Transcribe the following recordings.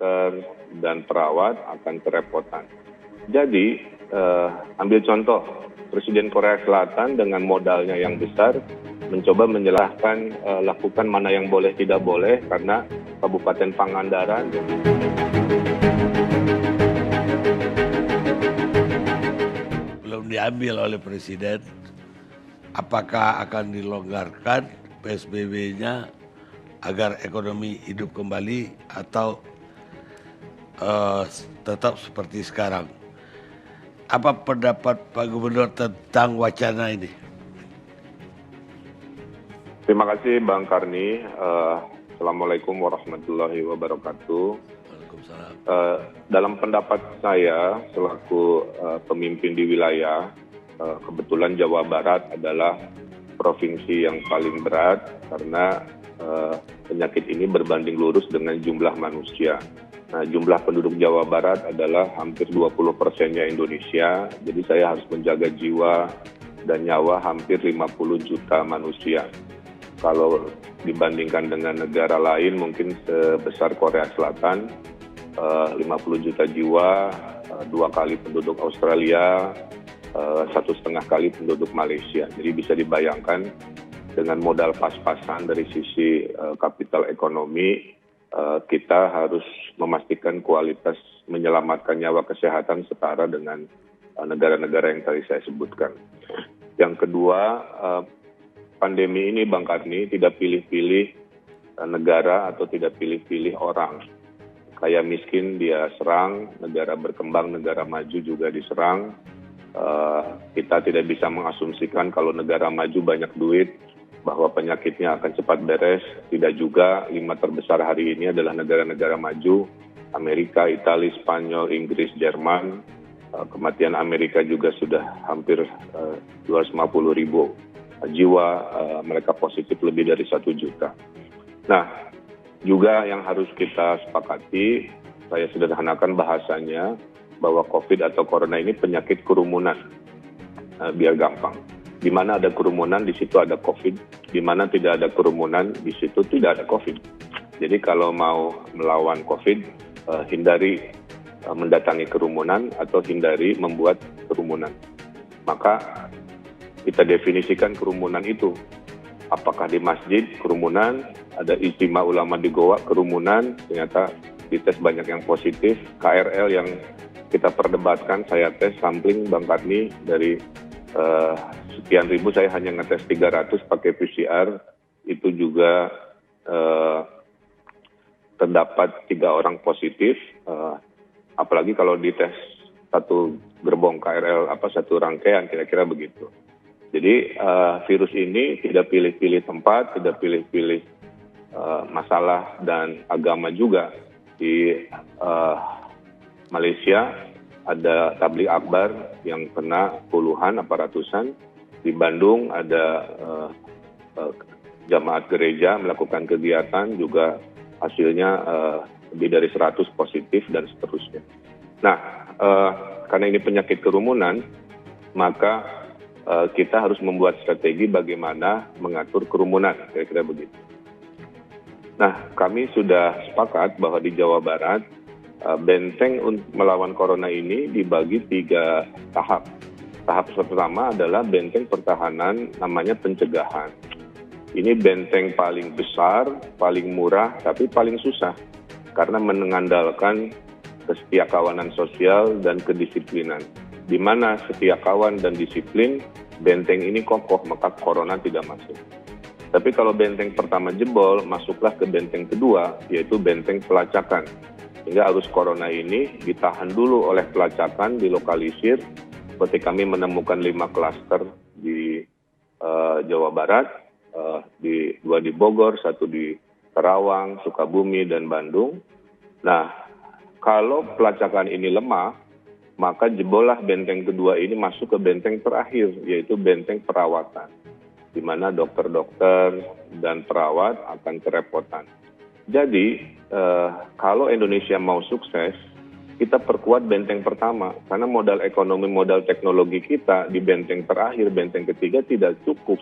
dokter, dan perawat akan kerepotan. Jadi, ambil contoh, Presiden Korea Selatan dengan modalnya yang besar mencoba menjelaskan lakukan mana yang boleh tidak boleh karena Kabupaten Pangandaran. Belum diambil oleh Presiden, apakah akan dilonggarkan PSBB-nya agar ekonomi hidup kembali atau tetap seperti sekarang? Apa pendapat Pak Gubernur tentang wacana ini? Terima kasih Bang Karni. Assalamualaikum warahmatullahi wabarakatuh. Waalaikumsalam. Dalam pendapat saya selaku pemimpin di wilayah, kebetulan Jawa Barat adalah provinsi yang paling berat karena penyakit ini berbanding lurus dengan jumlah manusia. Nah, jumlah penduduk Jawa Barat adalah hampir 20%-nya Indonesia, jadi saya harus menjaga jiwa dan nyawa hampir 50 juta manusia. Kalau dibandingkan dengan negara lain mungkin sebesar Korea Selatan, 50 juta jiwa, 2 kali penduduk Australia, 1,5 kali penduduk Malaysia. Jadi bisa dibayangkan dengan modal pas-pasan dari sisi kapital ekonomi, kita harus memastikan kualitas menyelamatkan nyawa kesehatan setara dengan negara-negara yang tadi saya sebutkan. Yang kedua, pandemi ini Bang Karni tidak pilih-pilih negara atau tidak pilih-pilih orang. Kaya miskin dia serang, negara berkembang, negara maju juga diserang. Kita tidak bisa mengasumsikan kalau negara maju banyak duit, bahwa penyakitnya akan cepat beres. Tidak juga. 5 terbesar hari ini adalah negara-negara maju, Amerika, Italia, Spanyol, Inggris, Jerman. Kematian Amerika juga sudah hampir 250 ribu jiwa, mereka positif lebih dari 1 juta. Nah, juga yang harus kita sepakati, saya sederhanakan bahasanya, bahwa COVID atau Corona ini penyakit kerumunan, biar gampang. Di mana ada kerumunan, di situ ada COVID. Di mana tidak ada kerumunan, di situ tidak ada COVID. Jadi kalau mau melawan COVID, hindari mendatangi kerumunan atau hindari membuat kerumunan. Maka kita definisikan kerumunan itu. Apakah di masjid kerumunan, ada ijtima ulama di Goa kerumunan, ternyata dites banyak yang positif. KRL yang kita perdebatkan, saya tes sampling Bang Karni dari sekian ribu, saya hanya ngetes 300 pakai PCR, itu juga terdapat 3 orang positif, apalagi kalau dites satu gerbong KRL, satu rangkaian, kira-kira begitu. Jadi virus ini tidak pilih-pilih tempat, tidak pilih-pilih masalah dan agama juga. Di Malaysia ada tabligh akbar yang kena puluhan apa ratusan. Di Bandung ada jamaat gereja melakukan kegiatan juga hasilnya lebih dari 100 positif dan seterusnya. Nah, karena ini penyakit kerumunan, maka kita harus membuat strategi bagaimana mengatur kerumunan, kira-kira begitu. Nah, kami sudah sepakat bahwa di Jawa Barat benteng untuk melawan corona ini dibagi 3 tahap. Tahap pertama adalah benteng pertahanan, namanya pencegahan. Ini benteng paling besar, paling murah, tapi paling susah. Karena mengandalkan kesetiakawanan sosial dan kedisiplinan. Di mana setiakawan dan disiplin, benteng ini kokoh, maka corona tidak masuk. Tapi kalau benteng pertama jebol, masuklah ke benteng kedua, yaitu benteng pelacakan. Sehingga arus corona ini ditahan dulu oleh pelacakan, dilokalisir. Seperti kami menemukan 5 klaster di Jawa Barat, 2 di Bogor, 1 di Karawang, Sukabumi, dan Bandung. Nah, kalau pelacakan ini lemah, maka jebollah benteng kedua ini masuk ke benteng terakhir, yaitu benteng perawatan. Di mana dokter-dokter dan perawat akan kerepotan. Jadi, kalau Indonesia mau sukses, kita perkuat benteng pertama. Karena modal ekonomi, modal teknologi kita di benteng terakhir, benteng ketiga tidak cukup.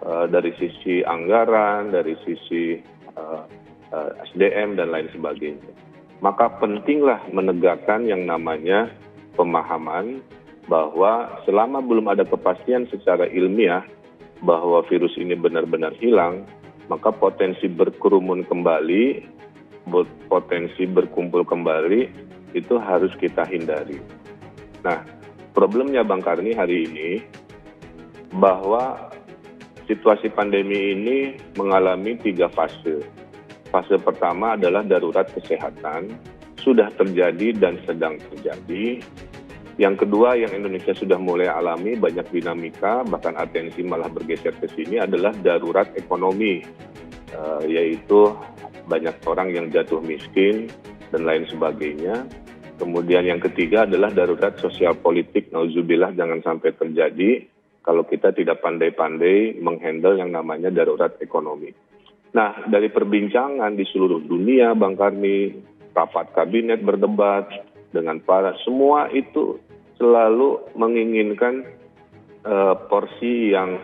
Dari sisi anggaran, dari sisi SDM, dan lain sebagainya. maka pentinglah menegakkan yang namanya pemahaman bahwa selama belum ada kepastian secara ilmiah bahwa virus ini benar-benar hilang, maka potensi berkerumun kembali, potensi berkumpul kembali itu harus kita hindari. Nah, problemnya Bang Karni hari ini bahwa situasi pandemi ini mengalami 3 fase. Fase pertama adalah darurat kesehatan, sudah terjadi dan sedang terjadi. Yang kedua yang Indonesia sudah mulai alami banyak dinamika, bahkan atensi malah bergeser ke sini adalah darurat ekonomi, yaitu banyak orang yang jatuh miskin dan lain sebagainya. Kemudian yang ketiga adalah darurat sosial politik, nauzubillah jangan sampai terjadi kalau kita tidak pandai-pandai menghandle yang namanya darurat ekonomi. Nah, dari perbincangan di seluruh dunia, Bang Karni, rapat kabinet berdebat dengan semua itu selalu menginginkan porsi yang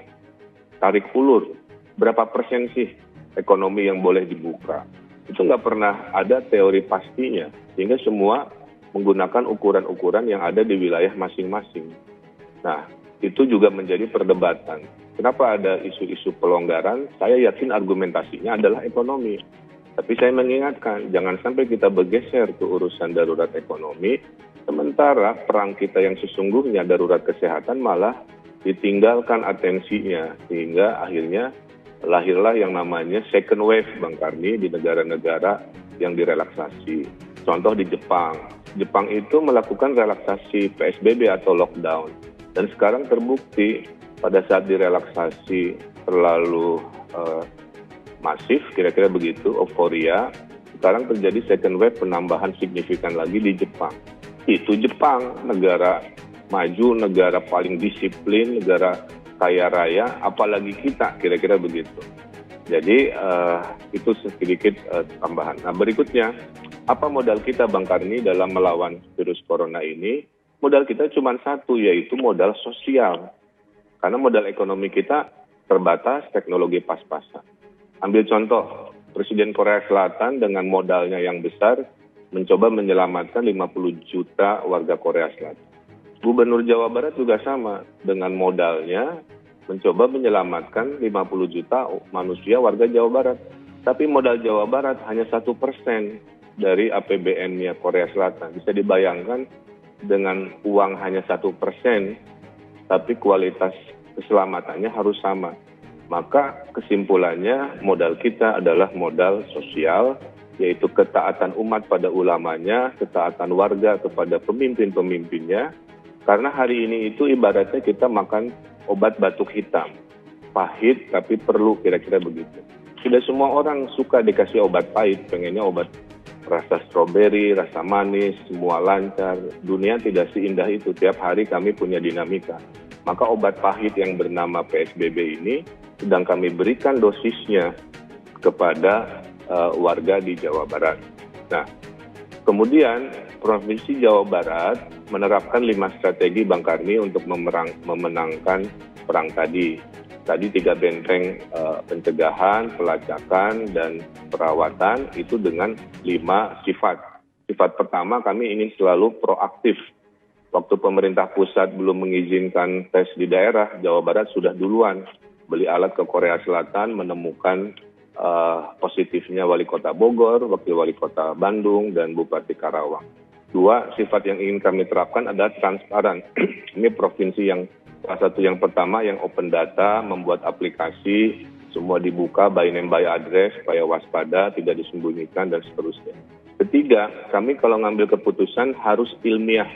tarik ulur. Berapa persen sih ekonomi yang boleh dibuka? Itu nggak pernah ada teori pastinya, sehingga semua menggunakan ukuran-ukuran yang ada di wilayah masing-masing. Nah, itu juga menjadi perdebatan. Kenapa ada isu-isu pelonggaran? Saya yakin argumentasinya adalah ekonomi. Tapi saya mengingatkan, jangan sampai kita bergeser ke urusan darurat ekonomi, sementara perang kita yang sesungguhnya darurat kesehatan malah ditinggalkan atensinya, sehingga akhirnya lahirlah yang namanya second wave, Bang Karni, di negara-negara yang direlaksasi. Contoh di Jepang. Jepang itu melakukan relaksasi PSBB atau lockdown. Dan sekarang terbukti pada saat direlaksasi terlalu masif, kira-kira begitu, euforia, sekarang terjadi second wave penambahan signifikan lagi di Jepang. Itu Jepang, negara maju, negara paling disiplin, negara kaya raya, apalagi kita, kira-kira begitu. Jadi itu sedikit tambahan. Nah, berikutnya, apa modal kita Bang Karni dalam melawan virus corona ini? Modal kita cuma satu, yaitu modal sosial. Karena modal ekonomi kita terbatas, teknologi pas-pasan. Ambil contoh, Presiden Korea Selatan dengan modalnya yang besar mencoba menyelamatkan 50 juta warga Korea Selatan. Gubernur Jawa Barat juga sama, dengan modalnya mencoba menyelamatkan 50 juta manusia warga Jawa Barat. Tapi modal Jawa Barat hanya 1% dari APBN-nya Korea Selatan. Bisa dibayangkan dengan uang hanya 1%, tapi kualitas keselamatannya harus sama. Maka kesimpulannya modal kita adalah modal sosial, yaitu ketaatan umat pada ulamanya, ketaatan warga kepada pemimpin-pemimpinnya. Karena hari ini itu ibaratnya kita makan obat batuk hitam, pahit tapi perlu, kira-kira begitu. Tidak semua orang suka dikasih obat pahit, pengennya obat rasa stroberi, rasa manis, semua lancar. Dunia tidak seindah itu, tiap hari kami punya dinamika. Maka obat pahit yang bernama PSBB ini sedang kami berikan dosisnya kepada warga di Jawa Barat. Nah, kemudian Provinsi Jawa Barat menerapkan 5 strategi Bang Karni untuk memenangkan perang tadi. Tadi 3 benteng pencegahan, pelacakan, dan perawatan itu dengan 5 sifat. Sifat pertama, kami ingin selalu proaktif. Waktu pemerintah pusat belum mengizinkan tes di daerah, Jawa Barat sudah duluan beli alat ke Korea Selatan, menemukan positifnya Wali Kota Bogor, Wakil Wali Kota Bandung, dan Bupati Karawang. 2, sifat yang ingin kami terapkan adalah transparan. Ini provinsi yang salah satu yang pertama yang open data, membuat aplikasi, semua dibuka, by name by address, supaya waspada, tidak disembunyikan, dan seterusnya. Ketiga, kami kalau ngambil keputusan harus ilmiah,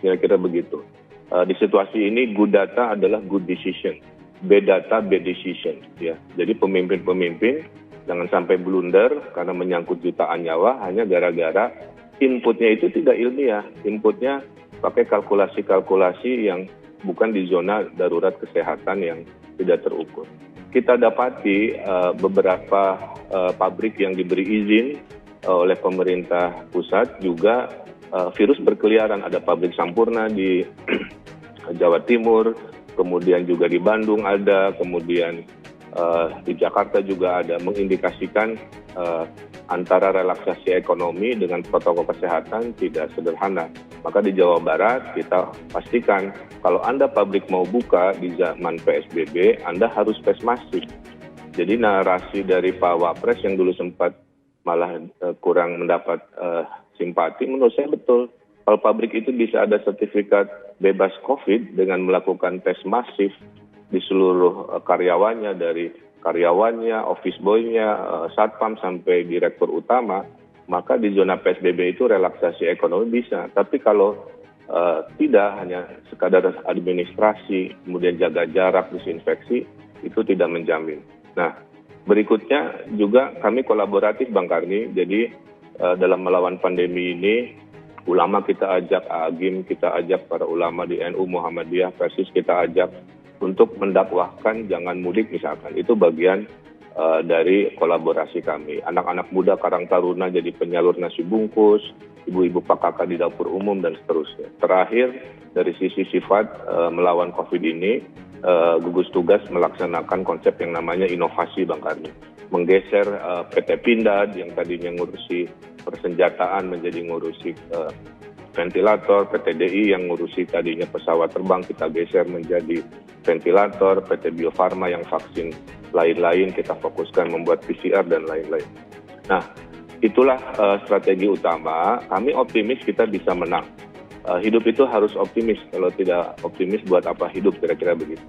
kira-kira begitu. Di situasi ini, good data adalah good decision. Bad data, bad decision. Ya. Jadi pemimpin-pemimpin jangan sampai blunder karena menyangkut jutaan nyawa hanya gara-gara inputnya itu tidak ilmiah. Inputnya pakai kalkulasi-kalkulasi yang bukan di zona darurat kesehatan yang tidak terukur. Kita dapati beberapa pabrik yang diberi izin oleh pemerintah pusat juga virus berkeliaran. Ada pabrik Sampurna di Jawa Timur, kemudian juga di Bandung ada, kemudian di Jakarta juga ada, mengindikasikan antara relaksasi ekonomi dengan protokol kesehatan tidak sederhana. Maka di Jawa Barat kita pastikan kalau Anda pabrik mau buka di zaman PSBB, Anda harus tes masif. Jadi narasi dari Pak Wapres yang dulu sempat malah kurang mendapat simpati, menurut saya betul. Kalau pabrik itu bisa ada sertifikat bebas COVID dengan melakukan tes masif di seluruh karyawannya, dari karyawannya, office boy-nya, satpam sampai direktur utama, maka di zona PSBB itu relaksasi ekonomi bisa. Tapi kalau tidak, hanya sekadar administrasi, kemudian jaga jarak, disinfeksi, itu tidak menjamin. Nah, berikutnya juga kami kolaboratif Bang Karni, jadi dalam melawan pandemi ini, ulama kita ajak, AGIM kita ajak, para ulama di NU Muhammadiyah, Persis kita ajak untuk mendakwahkan jangan mudik misalkan. Itu bagian dari kolaborasi kami. Anak-anak muda Karang Taruna jadi penyalur nasi bungkus, ibu-ibu PKK di dapur umum, dan seterusnya. Terakhir, dari sisi sifat melawan COVID ini, gugus tugas melaksanakan konsep yang namanya inovasi Bang Karni. Menggeser PT Pindad yang tadinya ngurusi persenjataan menjadi ngurusi ventilator, PT DI yang ngurusi tadinya pesawat terbang kita geser menjadi ventilator, PT Bio Farma yang vaksin lain-lain kita fokuskan membuat PCR dan lain-lain. Nah, itulah strategi utama. Kami optimis kita bisa menang. Hidup itu harus optimis, kalau tidak optimis buat apa hidup, kira-kira begitu.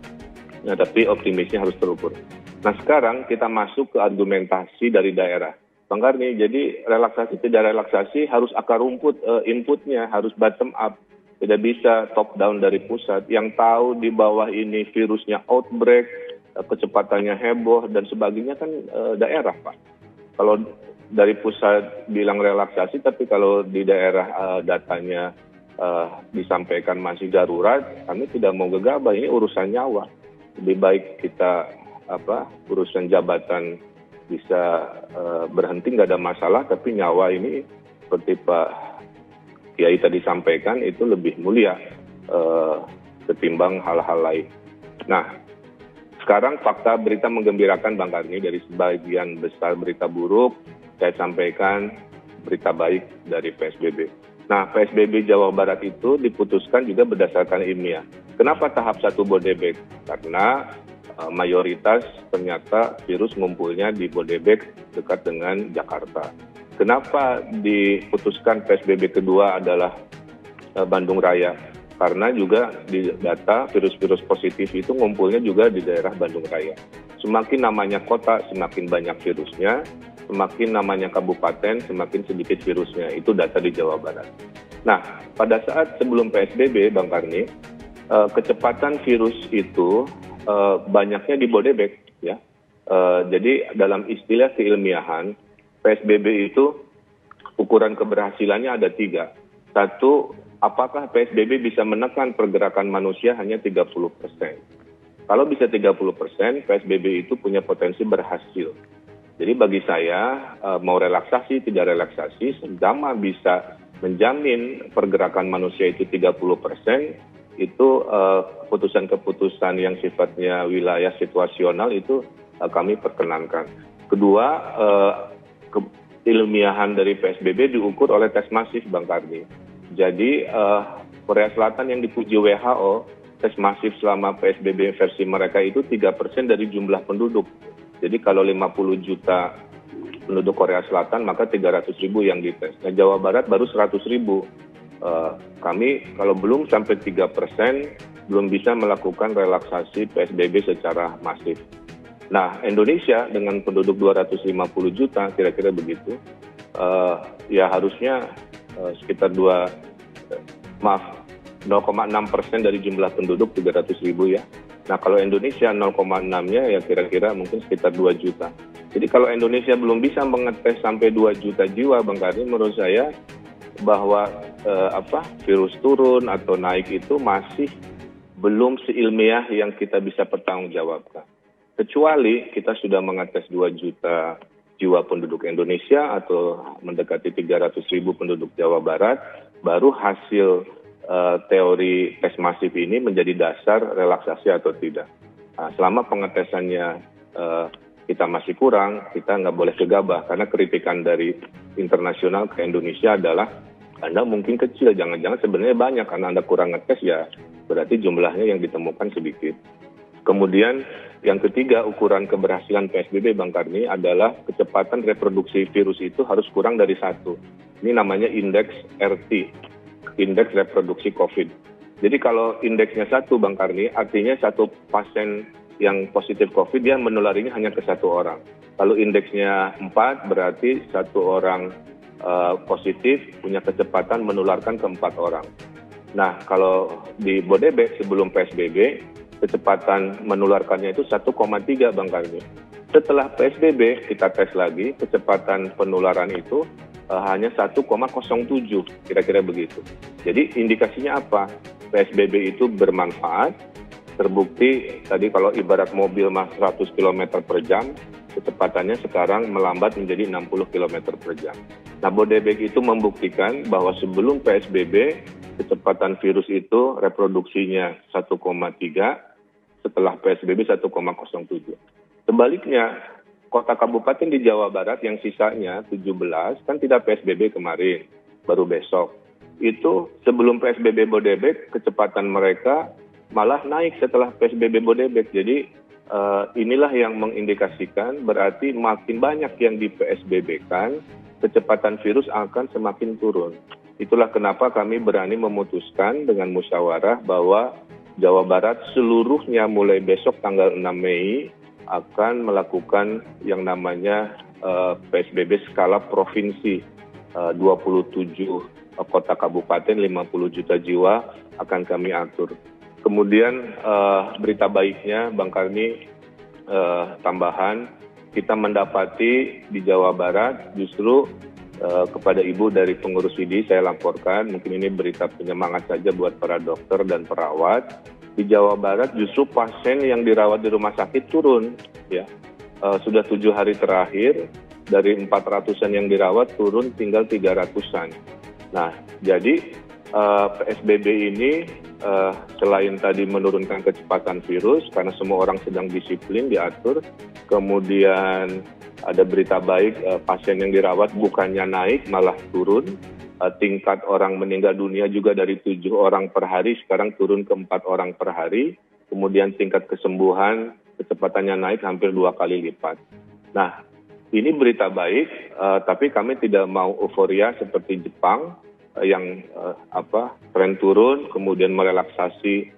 Nah, tapi optimisnya harus terukur. Nah, sekarang kita masuk ke argumentasi dari daerah. Bang Karni, jadi relaksasi tidak relaksasi harus akar rumput inputnya, harus bottom up. Tidak bisa top down dari pusat. Yang tahu di bawah ini virusnya outbreak, kecepatannya heboh, dan sebagainya kan daerah, Pak. Kalau dari pusat bilang relaksasi, tapi kalau di daerah datanya disampaikan masih darurat, kami tidak mau gegabah, ini urusan nyawa. Lebih baik kita urusan jabatan bisa berhenti, nggak ada masalah, tapi nyawa ini seperti Pak Kiai tadi sampaikan itu lebih mulia ketimbang hal-hal lain. Nah, sekarang fakta berita menggembirakan Bang Karni, dari sebagian besar berita buruk, saya sampaikan berita baik dari PSBB. Nah, PSBB Jawa Barat itu diputuskan juga berdasarkan ilmiah. Kenapa tahap 1 Bodebek? Karena mayoritas ternyata virus ngumpulnya di Bodebek dekat dengan Jakarta. Kenapa diputuskan PSBB kedua adalah Bandung Raya? Karena juga di data virus-virus positif itu ngumpulnya juga di daerah Bandung Raya. Semakin namanya kota, semakin banyak virusnya. Semakin namanya kabupaten, semakin sedikit virusnya. Itu data di Jawa Barat. Nah, pada saat sebelum PSBB, Bang Karni, kecepatan virus itu banyaknya di Bodebek, ya. Jadi dalam istilah keilmiahan, PSBB itu ukuran keberhasilannya ada 3. 1, apakah PSBB bisa menekan pergerakan manusia hanya 30%? Kalau bisa 30%, PSBB itu punya potensi berhasil. Jadi bagi saya, mau relaksasi, tidak relaksasi, selama bisa menjamin pergerakan manusia itu 30%, itu keputusan-keputusan yang sifatnya wilayah situasional itu kami perkenankan. Kedua, keilmiahan dari PSBB diukur oleh tes masif, Bang Karni. Jadi Korea Selatan yang dipuji WHO, tes masif selama PSBB versi mereka itu 3% dari jumlah penduduk. Jadi kalau 50 juta penduduk Korea Selatan, maka 300.000 yang dites. Nah, Jawa Barat baru 100.000. Kami kalau belum sampai 3%, belum bisa melakukan relaksasi PSBB secara masif. Nah, Indonesia dengan penduduk 250 juta, kira-kira begitu, ya harusnya sekitar 0,6% dari jumlah penduduk 300.000 ya. Nah, kalau Indonesia 0,6-nya ya kira-kira mungkin sekitar 2 juta. Jadi kalau Indonesia belum bisa mengetes sampai 2 juta jiwa, Bang Karni, menurut saya bahwa virus turun atau naik itu masih belum seilmiah yang kita bisa pertanggungjawabkan. Kecuali kita sudah mengetes 2 juta jiwa penduduk Indonesia atau mendekati 300.000 penduduk Jawa Barat, baru hasil teori tes masif ini menjadi dasar relaksasi atau tidak. Nah, selama pengetesannya kita masih kurang, kita nggak boleh gegabah. Karena kritikan dari internasional ke Indonesia adalah, Anda mungkin kecil, jangan-jangan sebenarnya banyak. Karena Anda kurang ngetes, ya berarti jumlahnya yang ditemukan sedikit. Kemudian yang ketiga, ukuran keberhasilan PSBB, Bang Karni, adalah kecepatan reproduksi virus itu harus kurang dari 1. Ini namanya indeks RT, indeks reproduksi COVID. Jadi kalau indeksnya 1, Bang Karni, artinya satu pasien yang positif COVID, dia menularinya hanya ke 1 orang. Kalau indeksnya 4, berarti 1 orang positif punya kecepatan menularkan ke 4 orang. Nah, kalau di Bodebek sebelum PSBB, kecepatan menularkannya itu 1,3, Bang Karni. Setelah PSBB, kita tes lagi, kecepatan penularan itu hanya 1,07, kira-kira begitu. Jadi indikasinya apa? PSBB itu bermanfaat, terbukti tadi kalau ibarat mobil 100 km per jam, kecepatannya sekarang melambat menjadi 60 km per jam. Nah, Bodebek itu membuktikan bahwa sebelum PSBB, kecepatan virus itu reproduksinya 1,3, setelah PSBB 1,07. Sebaliknya, kota kabupaten di Jawa Barat yang sisanya 17, kan tidak PSBB kemarin, baru besok. Itu sebelum PSBB Bodebek, kecepatan mereka malah naik setelah PSBB Bodebek. Jadi inilah yang mengindikasikan berarti makin banyak yang di PSBB kan, kecepatan virus akan semakin turun. Itulah kenapa kami berani memutuskan dengan musyawarah bahwa Jawa Barat seluruhnya mulai besok tanggal 6 Mei akan melakukan yang namanya PSBB skala provinsi. 27 kota kabupaten, 50 juta jiwa akan kami atur. Kemudian berita baiknya, Bang Karni, tambahan, kita mendapati di Jawa Barat justru kepada Ibu dari pengurus ID saya laporkan, mungkin ini berita penyemangat saja buat para dokter dan perawat, di Jawa Barat justru pasien yang dirawat di rumah sakit turun, ya. Sudah 7 hari terakhir, dari 400-an yang dirawat turun tinggal 300-an. Nah, jadi PSBB ini selain tadi menurunkan kecepatan virus, karena semua orang sedang disiplin, diatur, kemudian ada berita baik, pasien yang dirawat bukannya naik, malah turun. Tingkat orang meninggal dunia juga dari 7 orang per hari, sekarang turun ke 4 orang per hari. Kemudian tingkat kesembuhan, kecepatannya naik hampir 2 kali lipat. Nah, ini berita baik, tapi kami tidak mau euforia seperti Jepang, yang tren turun, kemudian merelaksasi,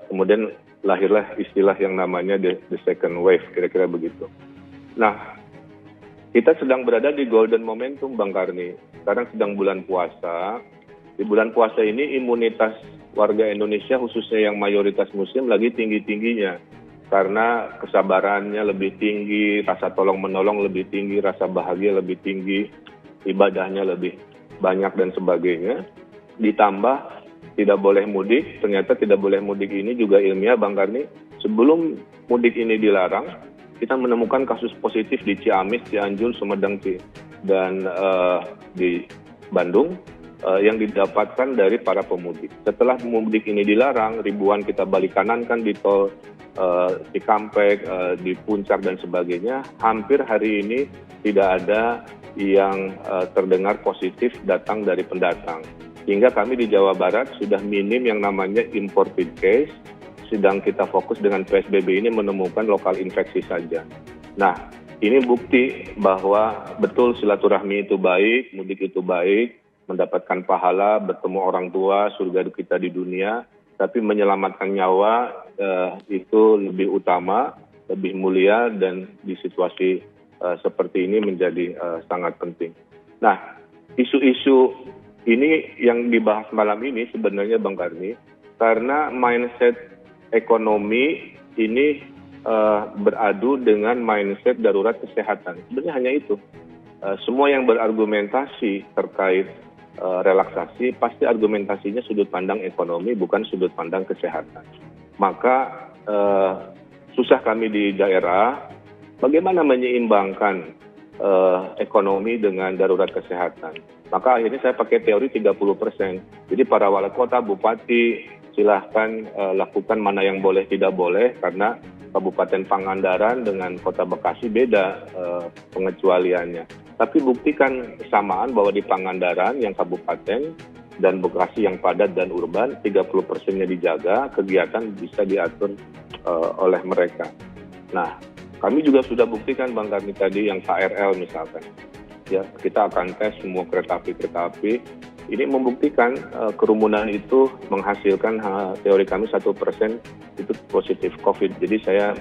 kemudian lahirlah istilah yang namanya the second wave, kira-kira begitu. Nah, kita sedang berada di golden momentum, Bang Karni. Sekarang sedang bulan puasa. Di bulan puasa ini imunitas warga Indonesia, khususnya yang mayoritas muslim, lagi tinggi-tingginya. Karena kesabarannya lebih tinggi, rasa tolong-menolong lebih tinggi, rasa bahagia lebih tinggi, ibadahnya lebih banyak dan sebagainya. Ditambah tidak boleh mudik, ternyata tidak boleh mudik ini juga ilmiah, Bang Karni. Sebelum mudik ini dilarang, kita menemukan kasus positif di Ciamis, Cianjur, Sumedang, dan di Bandung yang didapatkan dari para pemudik. Setelah mudik ini dilarang, ribuan kita balik kanan kan di tol Cikampek, di Puncak dan sebagainya. Hampir hari ini tidak ada yang terdengar positif datang dari pendatang. Hingga kami di Jawa Barat sudah minim yang namanya imported case, sedang kita fokus dengan PSBB ini menemukan lokal infeksi saja. Nah, ini bukti bahwa betul silaturahmi itu baik, mudik itu baik, mendapatkan pahala, bertemu orang tua, surga kita di dunia, tapi menyelamatkan nyawa itu lebih utama, lebih mulia, dan di situasi seperti ini menjadi sangat penting. Nah, isu-isu ini yang dibahas malam ini sebenarnya, Bang Karni, karena mindset ekonomi ini beradu dengan mindset darurat kesehatan. Sebenarnya hanya itu. Semua yang berargumentasi terkait relaksasi, pasti argumentasinya sudut pandang ekonomi, bukan sudut pandang kesehatan. Maka susah kami di daerah, bagaimana menyeimbangkan ekonomi dengan darurat kesehatan. Maka akhirnya saya pakai teori 30%. Jadi para wali kota, bupati, silahkan lakukan mana yang boleh, tidak boleh, karena Kabupaten Pangandaran dengan Kota Bekasi beda pengecualiannya. Tapi buktikan kesamaan bahwa di Pangandaran yang kabupaten dan Bekasi yang padat dan urban 30%-nya dijaga, kegiatan bisa diatur oleh mereka. Nah, kami juga sudah buktikan Bang Karni tadi yang KRL misalkan. Ya, kita akan tes semua kereta api. Ini membuktikan kerumunan itu menghasilkan teori kami 1% itu positif COVID. Jadi saya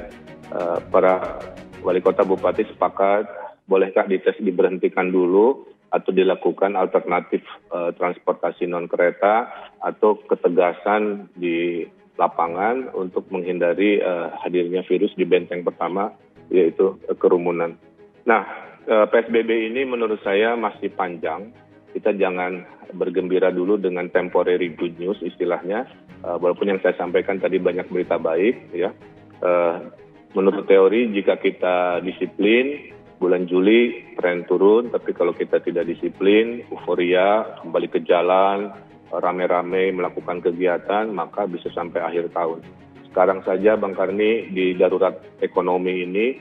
para wali kota bupati sepakat, bolehkah dites diberhentikan dulu atau dilakukan alternatif transportasi non kereta atau ketegasan di lapangan untuk menghindari hadirnya virus di benteng pertama, yaitu kerumunan. Nah, PSBB ini menurut saya masih panjang. Kita jangan bergembira dulu dengan temporary good news istilahnya, walaupun yang saya sampaikan tadi banyak berita baik. Ya, menurut teori jika kita disiplin, bulan Juli tren turun, tapi kalau kita tidak disiplin, euforia, kembali ke jalan, rame-rame melakukan kegiatan, maka bisa sampai akhir tahun. Sekarang saja Bang Karni di darurat ekonomi ini,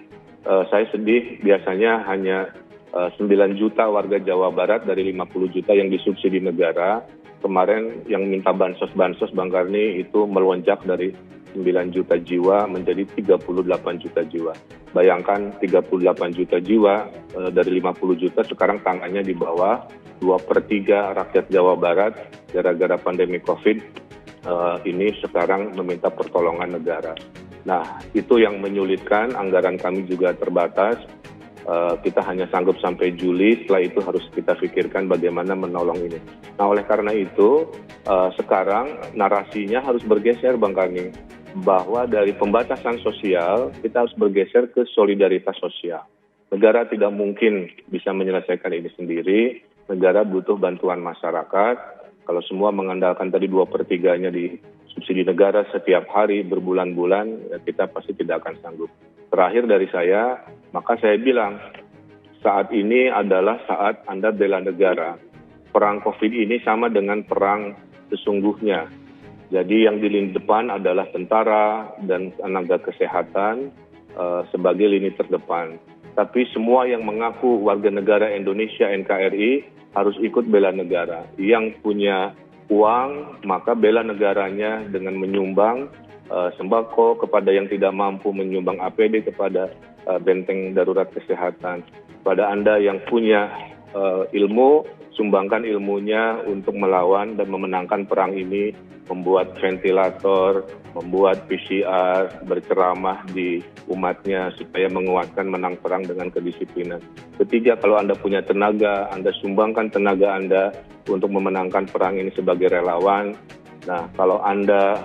saya sedih biasanya hanya 9 juta warga Jawa Barat dari 50 juta yang disubsidi negara. Kemarin yang minta bansos Bang Karni itu melonjak dari 9 juta jiwa menjadi 38 juta jiwa. Bayangkan 38 juta jiwa dari 50 juta sekarang tangannya di bawah 2/3 rakyat Jawa Barat gara-gara pandemi COVID ini sekarang meminta pertolongan negara. Nah, itu yang menyulitkan, anggaran kami juga terbatas. Kita hanya sanggup sampai Juli, setelah itu harus kita pikirkan bagaimana menolong ini. Nah, oleh karena itu sekarang narasinya harus bergeser Bang Karni, bahwa dari pembatasan sosial kita harus bergeser ke solidaritas sosial. Negara tidak mungkin bisa menyelesaikan ini sendiri, negara butuh bantuan masyarakat. Kalau semua mengandalkan tadi 2/3-nya di subsidi negara setiap hari berbulan-bulan, ya kita pasti tidak akan sanggup. Terakhir dari saya, maka saya bilang saat ini adalah saat Anda bela negara. Perang COVID ini sama dengan perang sesungguhnya. Jadi yang di lini depan adalah tentara dan tenaga kesehatan sebagai lini terdepan. Tapi semua yang mengaku warga negara Indonesia NKRI harus ikut bela negara. Yang punya uang maka bela negaranya dengan menyumbang sembako kepada yang tidak mampu, menyumbang APD kepada benteng darurat kesehatan. Pada Anda yang punya ilmu, sumbangkan ilmunya untuk melawan dan memenangkan perang ini, membuat ventilator, membuat PCR, berceramah di umatnya supaya menguatkan menang perang dengan kedisiplinan. Ketiga, kalau Anda punya tenaga, Anda sumbangkan tenaga Anda untuk memenangkan perang ini sebagai relawan. Nah, kalau Anda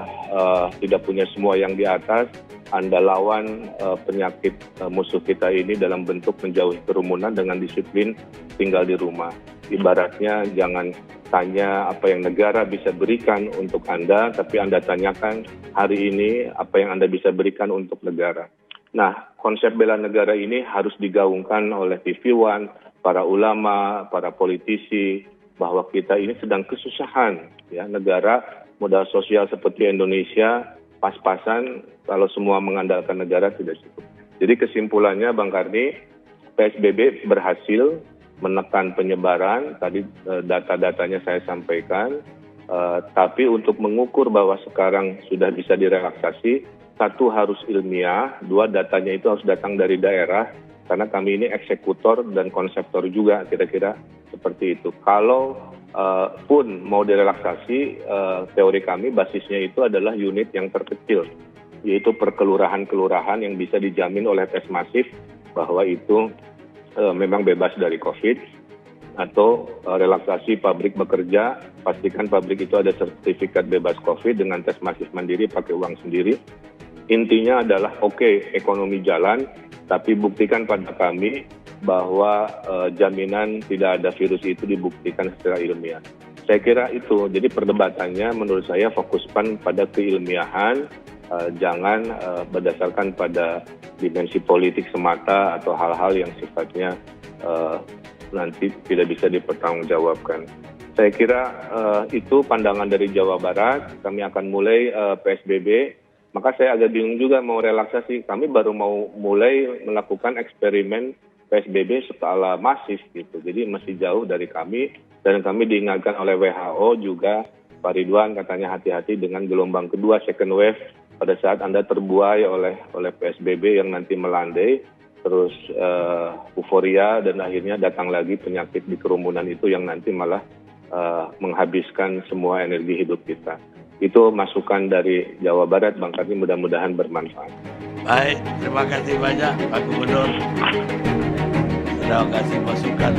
tidak punya semua yang di atas, Anda lawan penyakit musuh kita ini dalam bentuk menjauhi kerumunan dengan disiplin tinggal di rumah. Ibaratnya jangan tanya apa yang negara bisa berikan untuk Anda, tapi Anda tanyakan hari ini apa yang Anda bisa berikan untuk negara. Nah, konsep bela negara ini harus digaungkan oleh TV One, para ulama, para politisi, bahwa kita ini sedang kesusahan. Ya, negara modal sosial seperti Indonesia, pas-pasan kalau semua mengandalkan negara tidak cukup. Jadi kesimpulannya Bang Karni, PSBB berhasil menekan penyebaran, tadi data-datanya saya sampaikan, tapi untuk mengukur bahwa sekarang sudah bisa direlaksasi, satu harus ilmiah, dua datanya itu harus datang dari daerah, karena kami ini eksekutor dan konseptor juga, kira-kira seperti itu. Kalau pun mau direlaksasi, teori kami basisnya itu adalah unit yang terkecil, yaitu per kelurahan-kelurahan yang bisa dijamin oleh tes masif bahwa itu memang bebas dari COVID, atau relaksasi pabrik bekerja, pastikan pabrik itu ada sertifikat bebas COVID dengan tes masif mandiri pakai uang sendiri. Intinya adalah oke, ekonomi jalan, tapi buktikan pada kami bahwa jaminan tidak ada virus itu dibuktikan secara ilmiah. Saya kira itu, jadi perdebatannya menurut saya fokuskan pada keilmiahan, jangan berdasarkan pada dimensi politik semata atau hal-hal yang sifatnya nanti tidak bisa dipertanggungjawabkan. Saya kira itu pandangan dari Jawa Barat. Kami akan mulai PSBB Maka saya agak bingung juga mau relaksasi. Kami baru mau mulai melakukan eksperimen PSBB skala masif gitu. Jadi masih jauh dari kami dan kami diingatkan oleh WHO juga, Pak Ridwan katanya hati-hati dengan gelombang kedua second wave pada saat Anda terbuai oleh PSBB yang nanti melandai, terus euforia dan akhirnya datang lagi penyakit di kerumunan itu yang nanti malah menghabiskan semua energi hidup kita. Itu masukan dari Jawa Barat, Bang Karni, mudah-mudahan bermanfaat. Baik, terima kasih banyak Pak Gubernur sudah kasih masukan.